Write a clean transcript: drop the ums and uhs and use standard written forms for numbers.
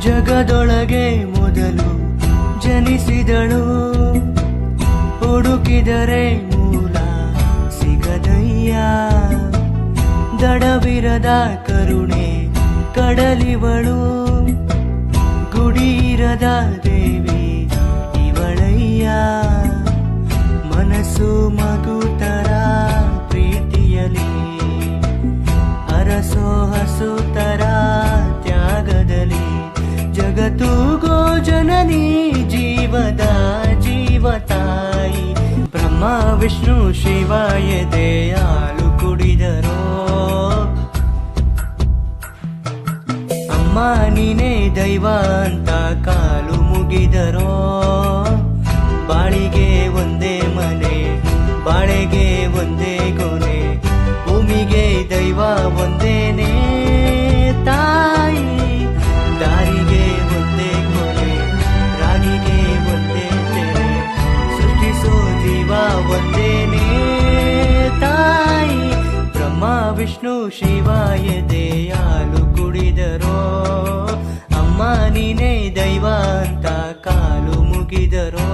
ಜಗದೊಳಗೆ ಮೊದಲು ಜನಿಸಿದಳು, ಹುಡುಕಿದರೆ ಮೂಲ ಸಿಗದಯ್ಯ. ದಡವಿರದ ಕರುಣೆ ಕಡಲಿವಳು, ಗುಡಿಯಿರದ ದೇವಿ ಇವಳಯ್ಯ. ಮನಸ್ಸು ಮಗುತರ ಪ್ರೀತಿಯಲಿ, ಅರಸೋ ಹಸುತರ ತ್ಯಾಗದಲ್ಲಿ. ಜಗತ್ತುಗೋ ಜನನಿ ಜೀವದ ಜೀವತಾಯಿ, ಬ್ರಹ್ಮ ವಿಷ್ಣು ಶಿವ ಎದೆಯಾಲು ಕುಡಿದರೋ. ಅಮ್ಮ ನೀನೇ ದೈವ ಅಂತ ಕಾಲು ಮುಗಿದರೋ. ಬಾಳಿಗೆ ಒಂದೇ ಮನೆ, ಬಾಳೆಗೆ ಒಂದೇ ಕೊನೆ, ಭೂಮಿಗೆ ದೈವ ಒಂದೇನೇ ತಾಯಿ. ದಾರಿಗೆ ಒಂದೇ ಕೊನೆ, ರಾಗಿಗೆ ಒಂದೇ ತೆನೆ, ಸೃಷ್ಟಿಸೋ ಜೀವ ಒಂದೇನೇ ತಾಯಿ. ಬ್ರಹ್ಮ ವಿಷ್ಣು ಶಿವ ಎದೆಯಾಲು ಕುಡಿದರೋ. ಅಮ್ಮ ನೀನೇ ದೈವ ಅಂತ ಕಾಲು ಮುಗಿದರೋ.